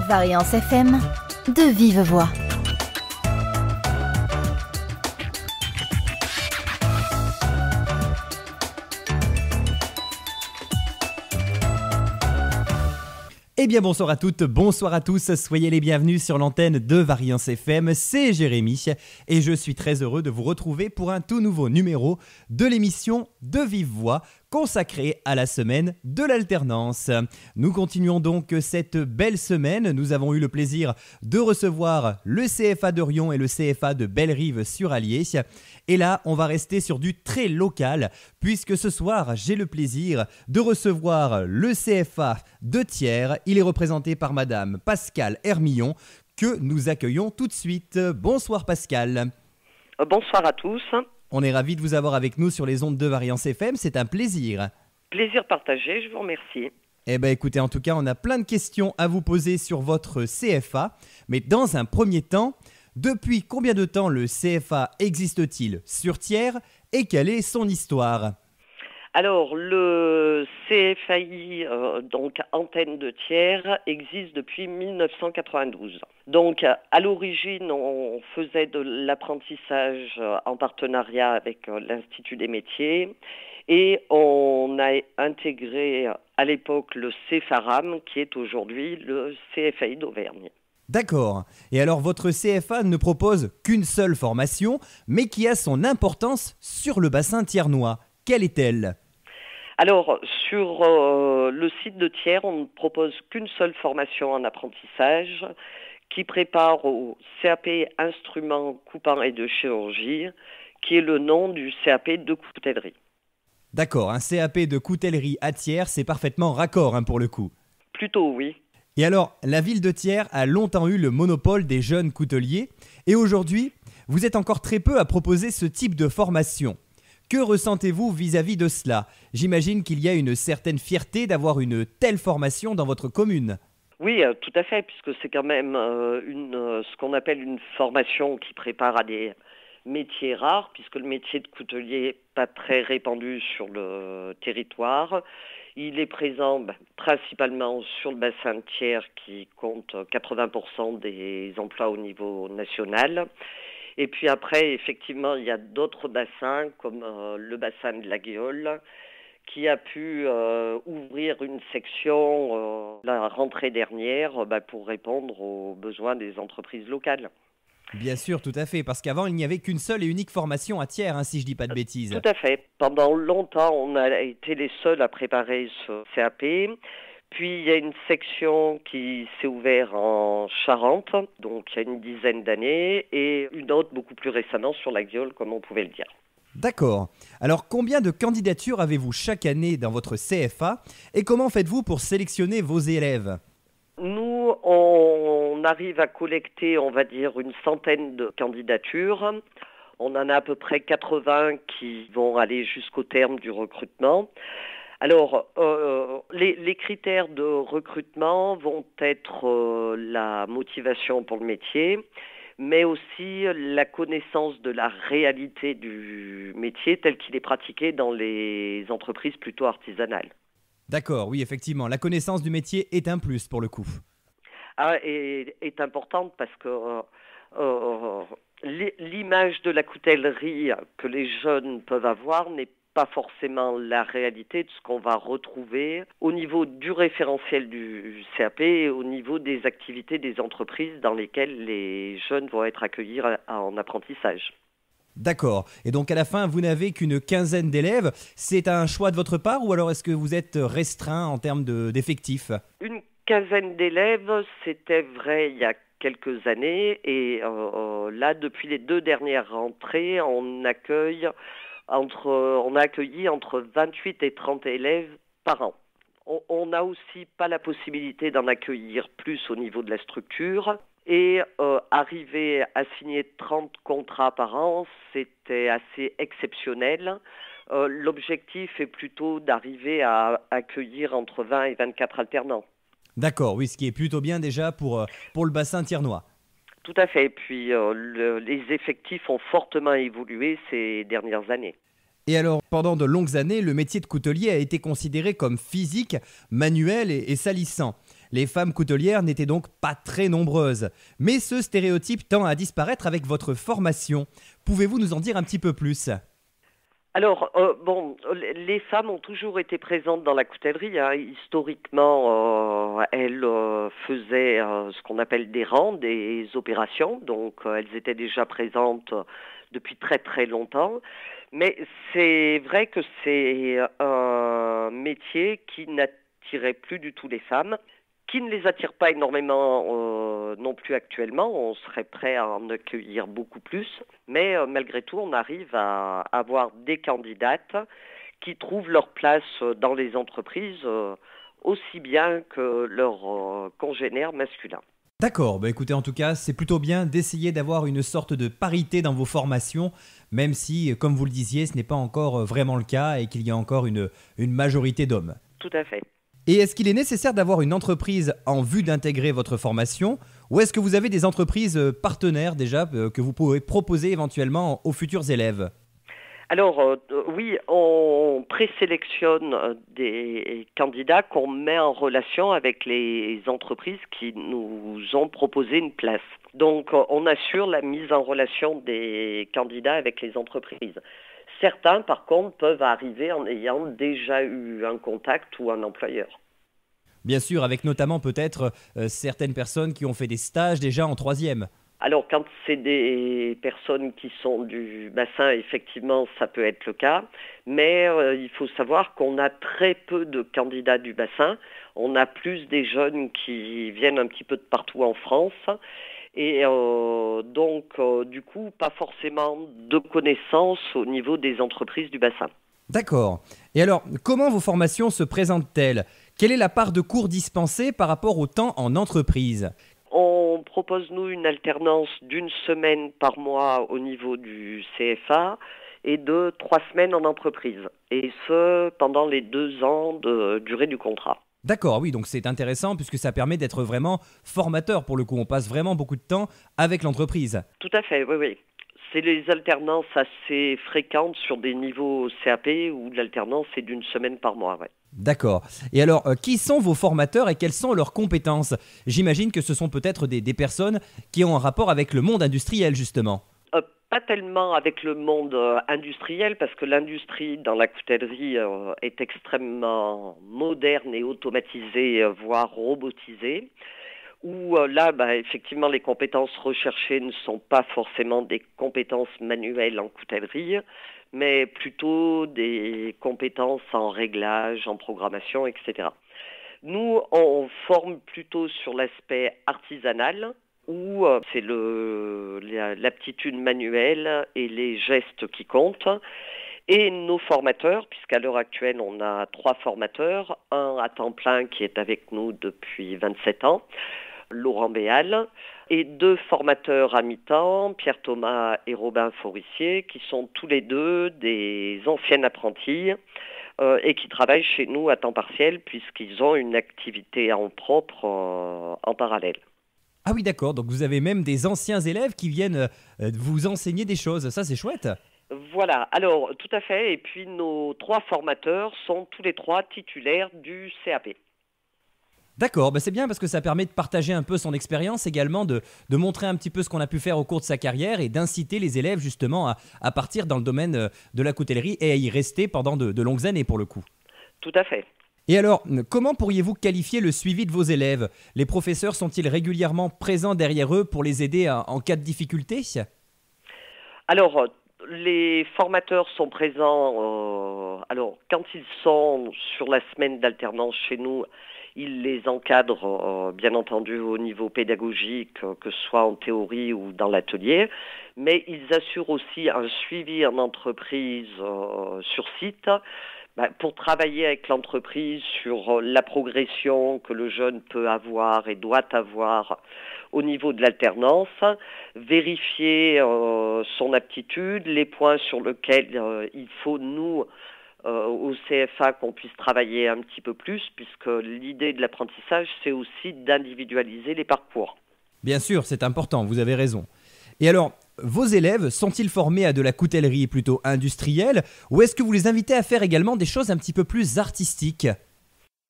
Variance FM, de vive voix. Eh bien bonsoir à toutes, bonsoir à tous, soyez les bienvenus sur l'antenne de Variance FM, c'est Jérémy et je suis très heureux de vous retrouver pour un tout nouveau numéro de l'émission De Vive Voix consacrée à la semaine de l'alternance. Nous continuons donc cette belle semaine, nous avons eu le plaisir de recevoir le CFA de Riom et le CFA de Bellerive-sur-Allier. Et là, on va rester sur du très local, puisque ce soir, j'ai le plaisir de recevoir le CFA de Thiers. Il est représenté par Madame Pascale Hermillon, que nous accueillons tout de suite. Bonsoir Pascale. Bonsoir à tous. On est ravis de vous avoir avec nous sur les ondes de Variance FM, c'est un plaisir. Plaisir partagé, je vous remercie. Eh bien écoutez, en tout cas, on a plein de questions à vous poser sur votre CFA, mais dans un premier temps, depuis combien de temps le CFA existe-t-il sur Thiers et quelle est son histoire ? Alors, le CFAI, donc antenne de Thiers, existe depuis 1992. Donc, à l'origine, on faisait de l'apprentissage en partenariat avec l'Institut des métiers et on a intégré à l'époque le CFARAM, qui est aujourd'hui le CFAI d'Auvergne. D'accord. Et alors, votre CFA ne propose qu'une seule formation, mais qui a son importance sur le bassin thiernois. Quelle est-elle ? Alors, sur le site de Thiers, on ne propose qu'une seule formation en apprentissage qui prépare au CAP instruments coupants et de chirurgie, qui est le nom du CAP de coutellerie. D'accord, un CAP de coutellerie à Thiers, c'est parfaitement raccord pour le coup. Plutôt oui. Et alors, la ville de Thiers a longtemps eu le monopole des jeunes couteliers et aujourd'hui, vous êtes encore très peu à proposer ce type de formation. Que ressentez-vous vis-à-vis de cela ? J'imagine qu'il y a une certaine fierté d'avoir une telle formation dans votre commune. Oui, tout à fait, puisque c'est quand même ce qu'on appelle une formation qui prépare à des métiers rares, puisque le métier de coutelier n'est pas très répandu sur le territoire. Il est présent principalement sur le bassin de Thiers qui compte 80% des emplois au niveau national. Et puis après, effectivement, il y a d'autres bassins, comme le bassin de la Guéole, qui a pu ouvrir une section la rentrée dernière pour répondre aux besoins des entreprises locales. Bien sûr, tout à fait, parce qu'avant, il n'y avait qu'une seule et unique formation à Thiers, si je ne dis pas de bêtises. Tout à fait. Pendant longtemps, on a été les seuls à préparer ce CAP. Puis il y a une section qui s'est ouverte en Charente, donc il y a une dizaine d'années, et une autre beaucoup plus récemment sur la Gueule, comme on pouvait le dire. D'accord. Alors combien de candidatures avez-vous chaque année dans votre CFA et comment faites-vous pour sélectionner vos élèves ? Nous, on arrive à collecter, on va dire, une centaine de candidatures. On en a à peu près 80 qui vont aller jusqu'au terme du recrutement. Alors, les critères de recrutement vont être la motivation pour le métier, mais aussi la connaissance de la réalité du métier tel qu'il est pratiqué dans les entreprises plutôt artisanales. D'accord, oui, effectivement. La connaissance du métier est un plus pour le coup. Est importante parce que l'image de la coutellerie que les jeunes peuvent avoir n'est pas forcément la réalité de ce qu'on va retrouver au niveau du référentiel du CAP et au niveau des activités des entreprises dans lesquelles les jeunes vont être accueillis en apprentissage. D'accord. Et donc à la fin, vous n'avez qu'une quinzaine d'élèves. C'est un choix de votre part ou alors est-ce que vous êtes restreint en termes d'effectifs ? Une quinzaine d'élèves, c'était vrai il y a quelques années et là, depuis les 2 dernières rentrées, on a accueilli entre 28 et 30 élèves par an. On n'a aussi pas la possibilité d'en accueillir plus au niveau de la structure. Et arriver à signer 30 contrats par an, c'était assez exceptionnel. L'objectif est plutôt d'arriver à accueillir entre 20 et 24 alternants. D'accord, oui, ce qui est plutôt bien déjà pour le bassin thiernois. Tout à fait. Et puis les effectifs ont fortement évolué ces dernières années. Et alors, pendant de longues années, le métier de coutelier a été considéré comme physique, manuel et salissant. Les femmes coutelières n'étaient donc pas très nombreuses. Mais ce stéréotype tend à disparaître avec votre formation. Pouvez-vous nous en dire un petit peu plus ? Alors, les femmes ont toujours été présentes dans la coutellerie, hein. Historiquement, elles faisaient ce qu'on appelle des rangs, des opérations. Donc, elles étaient déjà présentes depuis très très longtemps. Mais c'est vrai que c'est un métier qui n'attirait plus du tout les femmes, qui ne les attire pas énormément non plus actuellement. On serait prêt à en accueillir beaucoup plus. Mais malgré tout, on arrive à avoir des candidates qui trouvent leur place dans les entreprises aussi bien que leurs congénères masculins. D'accord, écoutez, en tout cas, c'est plutôt bien d'essayer d'avoir une sorte de parité dans vos formations, même si, comme vous le disiez, ce n'est pas encore vraiment le cas et qu'il y a encore une majorité d'hommes. Tout à fait. Et est-ce qu'il est nécessaire d'avoir une entreprise en vue d'intégrer votre formation, ou est-ce que vous avez des entreprises partenaires déjà que vous pouvez proposer éventuellement aux futurs élèves ? Alors, oui, on présélectionne des candidats qu'on met en relation avec les entreprises qui nous ont proposé une place. Donc, on assure la mise en relation des candidats avec les entreprises. Certains, par contre, peuvent arriver en ayant déjà eu un contact ou un employeur. Bien sûr, avec notamment peut-être certaines personnes qui ont fait des stages déjà en 3e. Alors, quand c'est des personnes qui sont du bassin, effectivement, ça peut être le cas. Mais il faut savoir qu'on a très peu de candidats du bassin. On a plus des jeunes qui viennent un petit peu de partout en France. Et donc, du coup, pas forcément de connaissances au niveau des entreprises du bassin. D'accord. Et alors, comment vos formations se présentent-elles ? Quelle est la part de cours dispensés par rapport au temps en entreprise ? On propose, nous, une alternance d'1 semaine par mois au niveau du CFA et de 3 semaines en entreprise. Et ce, pendant les 2 ans de durée du contrat. D'accord, oui, donc c'est intéressant puisque ça permet d'être vraiment formateur pour le coup. On passe vraiment beaucoup de temps avec l'entreprise. Tout à fait, oui, oui. C'est les alternances assez fréquentes sur des niveaux CAP où l'alternance est d'1 semaine par mois, ouais. D'accord. Et alors, qui sont vos formateurs et quelles sont leurs compétences ? J'imagine que ce sont peut-être des personnes qui ont un rapport avec le monde industriel, justement. Pas tellement avec le monde industriel, parce que l'industrie dans la coutellerie est extrêmement moderne et automatisée, voire robotisée. Où là, effectivement, les compétences recherchées ne sont pas forcément des compétences manuelles en coutellerie, mais plutôt des compétences en réglage, en programmation, etc. Nous, on forme plutôt sur l'aspect artisanal, où c'est l'aptitude manuelle et les gestes qui comptent. Et nos formateurs, puisqu'à l'heure actuelle, on a 3 formateurs, un à temps plein qui est avec nous depuis 27 ans, Laurent Béal, et 2 formateurs à mi-temps, Pierre Thomas et Robin Forissier, qui sont tous les 2 des anciennes apprentis et qui travaillent chez nous à temps partiel puisqu'ils ont une activité en propre en parallèle. Ah oui, d'accord, donc vous avez même des anciens élèves qui viennent vous enseigner des choses, ça c'est chouette. Voilà, alors tout à fait, et puis nos 3 formateurs sont tous les 3 titulaires du CAP. D'accord, c'est bien parce que ça permet de partager un peu son expérience également, de montrer un petit peu ce qu'on a pu faire au cours de sa carrière et d'inciter les élèves justement à partir dans le domaine de la coutellerie et à y rester pendant de longues années pour le coup. Tout à fait. Et alors, comment pourriez-vous qualifier le suivi de vos élèves ? Les professeurs sont-ils régulièrement présents derrière eux pour les aider en cas de difficulté ? Alors, les formateurs sont présents, quand ils sont sur la semaine d'alternance chez nous, ils les encadrent bien entendu au niveau pédagogique, que ce soit en théorie ou dans l'atelier, mais ils assurent aussi un suivi en entreprise sur site, pour travailler avec l'entreprise sur la progression que le jeune peut avoir et doit avoir au niveau de l'alternance, vérifier son aptitude, les points sur lesquels il faut, nous, au CFA, qu'on puisse travailler un petit peu plus, puisque l'idée de l'apprentissage, c'est aussi d'individualiser les parcours. Bien sûr, c'est important, vous avez raison. Et alors, vos élèves sont-ils formés à de la coutellerie plutôt industrielle ou est-ce que vous les invitez à faire également des choses un petit peu plus artistiques ?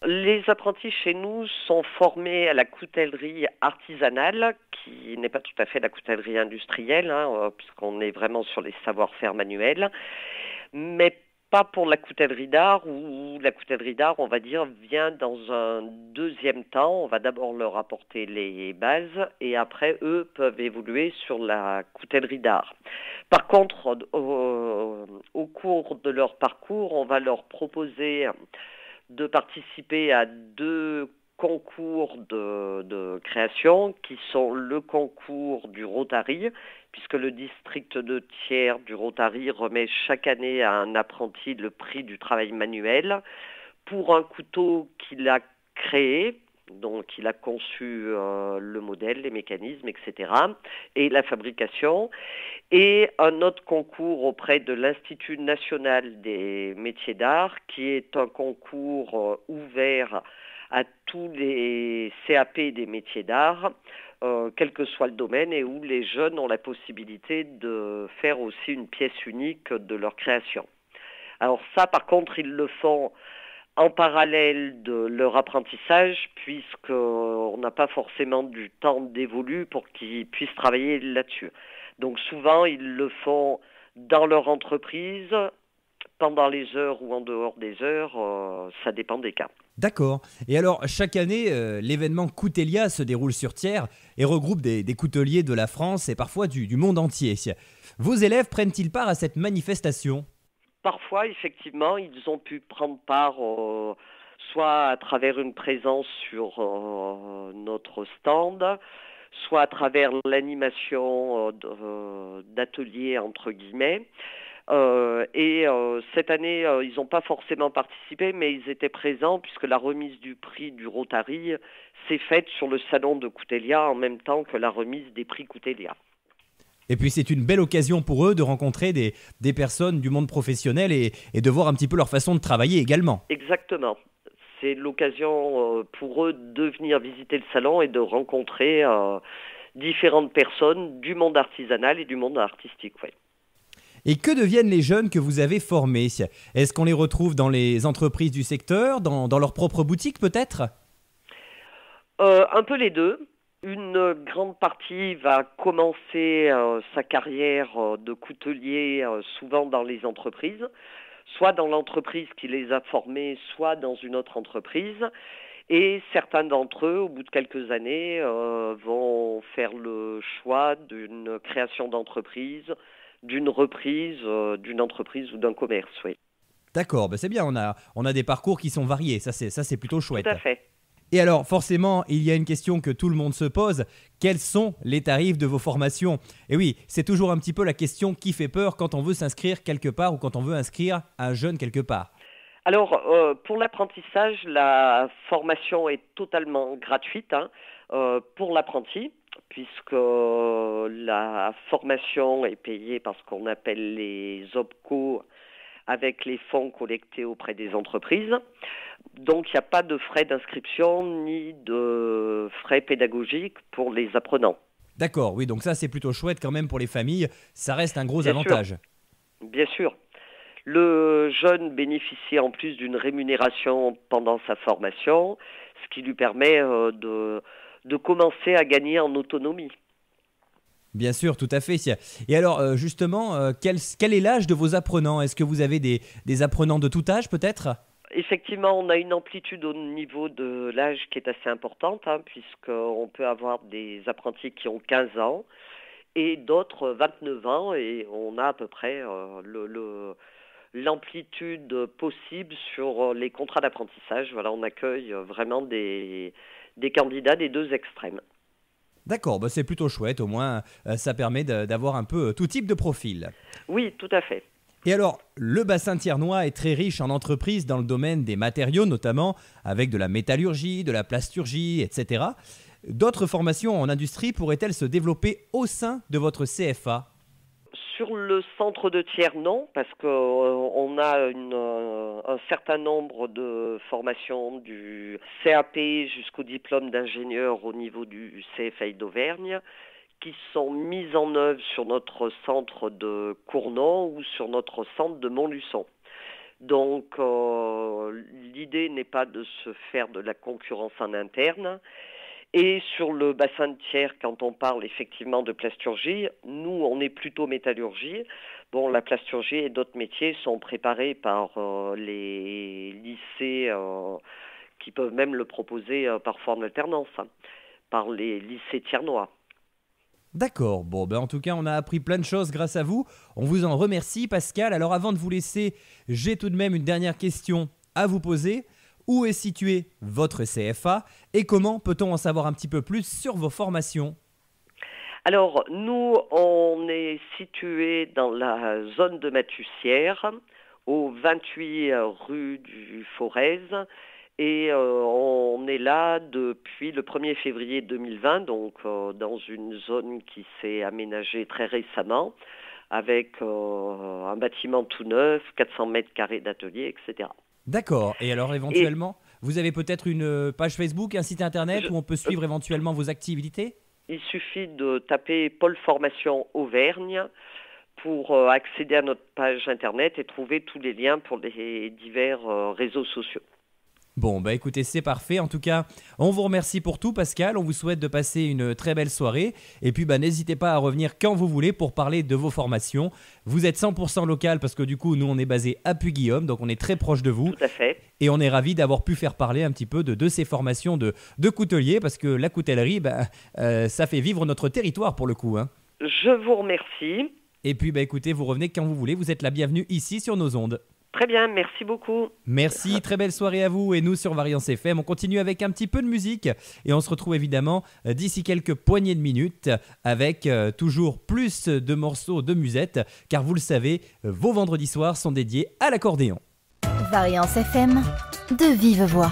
Les apprentis chez nous sont formés à la coutellerie artisanale, qui n'est pas tout à fait la coutellerie industrielle, puisqu'on est vraiment sur les savoir-faire manuels, mais pas pour la coutellerie d'art, où la coutellerie d'art, on va dire, vient dans un deuxième temps. On va d'abord leur apporter les bases et après, eux peuvent évoluer sur la coutellerie d'art. Par contre, au cours de leur parcours, on va leur proposer de participer à deux concours de création qui sont le concours du Rotary, puisque le district de Thiers du Rotary remet chaque année à un apprenti le prix du travail manuel pour un couteau qu'il a créé. Donc il a conçu le modèle, les mécanismes, etc. et la fabrication. Et un autre concours auprès de l'Institut national des métiers d'art, qui est un concours ouvert à tous les CAP des métiers d'art, quel que soit le domaine, et où les jeunes ont la possibilité de faire aussi une pièce unique de leur création. Alors ça, par contre, ils le font en parallèle de leur apprentissage, puisqu'on n'a pas forcément du temps dévolu pour qu'ils puissent travailler là-dessus. Donc souvent, ils le font dans leur entreprise, pendant les heures ou en dehors des heures, ça dépend des cas. D'accord. Et alors, chaque année, l'événement Coutelia se déroule sur Thiers et regroupe des couteliers de la France et parfois du monde entier. Vos élèves prennent-ils part à cette manifestation ? Parfois, effectivement, ils ont pu prendre part soit à travers une présence sur notre stand, soit à travers l'animation d'ateliers, entre guillemets. Cette année, ils n'ont pas forcément participé, mais ils étaient présents puisque la remise du prix du Rotary s'est faite sur le salon de Coutelia en même temps que la remise des prix Coutelia. Et puis c'est une belle occasion pour eux de rencontrer des personnes du monde professionnel et de voir un petit peu leur façon de travailler également. Exactement. C'est l'occasion pour eux de venir visiter le salon et de rencontrer différentes personnes du monde artisanal et du monde artistique. Ouais. Et que deviennent les jeunes que vous avez formés ? Est-ce qu'on les retrouve dans les entreprises du secteur, dans leur propre boutique peut-être ? Un peu les deux. Une grande partie va commencer sa carrière de coutelier souvent dans les entreprises, soit dans l'entreprise qui les a formés, soit dans une autre entreprise. Et certains d'entre eux, au bout de quelques années, vont faire le choix d'une création d'entreprise, d'une reprise d'une entreprise ou d'un commerce. Oui. D'accord, c'est bien, on a des parcours qui sont variés, ça c'est plutôt chouette. Tout à fait. Et alors, forcément, il y a une question que tout le monde se pose. Quels sont les tarifs de vos formations ? Et oui, c'est toujours un petit peu la question qui fait peur quand on veut s'inscrire quelque part ou quand on veut inscrire un jeune quelque part. Alors, pour l'apprentissage, la formation est totalement gratuite pour l'apprenti, puisque la formation est payée par ce qu'on appelle les OPCO, avec les fonds collectés auprès des entreprises. Donc, il n'y a pas de frais d'inscription ni de frais pédagogiques pour les apprenants. D'accord, oui, donc ça c'est plutôt chouette quand même pour les familles, ça reste un gros Bien avantage. sûr. Bien sûr. Le jeune bénéficie en plus d'une rémunération pendant sa formation, ce qui lui permet de commencer à gagner en autonomie. Bien sûr, tout à fait. Et alors, justement, quel est l'âge de vos apprenants ? Est-ce que vous avez des apprenants de tout âge, peut-être ? Effectivement, on a une amplitude au niveau de l'âge qui est assez importante, puisqu'on peut avoir des apprentis qui ont 15 ans et d'autres 29 ans, et on a à peu près l'amplitude possible sur les contrats d'apprentissage. Voilà, on accueille vraiment des candidats des deux extrêmes. D'accord, c'est plutôt chouette, au moins ça permet d'avoir un peu tout type de profil. Oui, tout à fait. Et alors, le bassin thiernois est très riche en entreprises dans le domaine des matériaux notamment, avec de la métallurgie, de la plasturgie, etc. D'autres formations en industrie pourraient-elles se développer au sein de votre CFA ? Sur le centre de Thiers, non, parce qu'on a un certain nombre de formations du CAP jusqu'au diplôme d'ingénieur au niveau du CFA d'Auvergne qui sont mises en œuvre sur notre centre de Cournon ou sur notre centre de Montluçon. Donc l'idée n'est pas de se faire de la concurrence en interne. Et sur le bassin de Thiers, quand on parle effectivement de plasturgie, nous on est plutôt métallurgie. Bon, la plasturgie et d'autres métiers sont préparés par les lycées qui peuvent même le proposer parfois en alternance, par les lycées thiernois. D'accord, bon ben en tout cas on a appris plein de choses grâce à vous, on vous en remercie Pascal. Alors avant de vous laisser, j'ai tout de même une dernière question à vous poser. Où est situé votre CFA et comment peut-on en savoir un petit peu plus sur vos formations ? Alors nous on est situé dans la zone de Mathussière, au 28 rue du Forez. Et on est là depuis le 1er février 2020, donc dans une zone qui s'est aménagée très récemment, avec un bâtiment tout neuf, 400 mètres carrés d'atelier, etc. D'accord, et alors éventuellement, vous avez peut-être une page Facebook, un site internet où on peut suivre éventuellement vos activités ? Il suffit de taper Pôle Formation Auvergne pour accéder à notre page internet et trouver tous les liens pour les divers réseaux sociaux. Bon, bah écoutez, c'est parfait. En tout cas, on vous remercie pour tout, Pascal. On vous souhaite de passer une très belle soirée. Et puis, bah, n'hésitez pas à revenir quand vous voulez pour parler de vos formations. Vous êtes 100% local parce que du coup, nous, on est basé à Puy-Guillaume, donc on est très proche de vous. Tout à fait. Et on est ravis d'avoir pu faire parler un petit peu de ces formations de coutelier parce que la coutellerie, ça fait vivre notre territoire pour le coup. Hein. Je vous remercie. Et puis, bah, écoutez, vous revenez quand vous voulez. Vous êtes la bienvenue ici sur nos ondes. Très bien, merci beaucoup. Merci, très belle soirée à vous. Et nous, sur Variance FM, on continue avec un petit peu de musique. Et on se retrouve évidemment d'ici quelques poignées de minutes avec toujours plus de morceaux de musette. Car vous le savez, vos vendredis soirs sont dédiés à l'accordéon. Variance FM, de vive voix.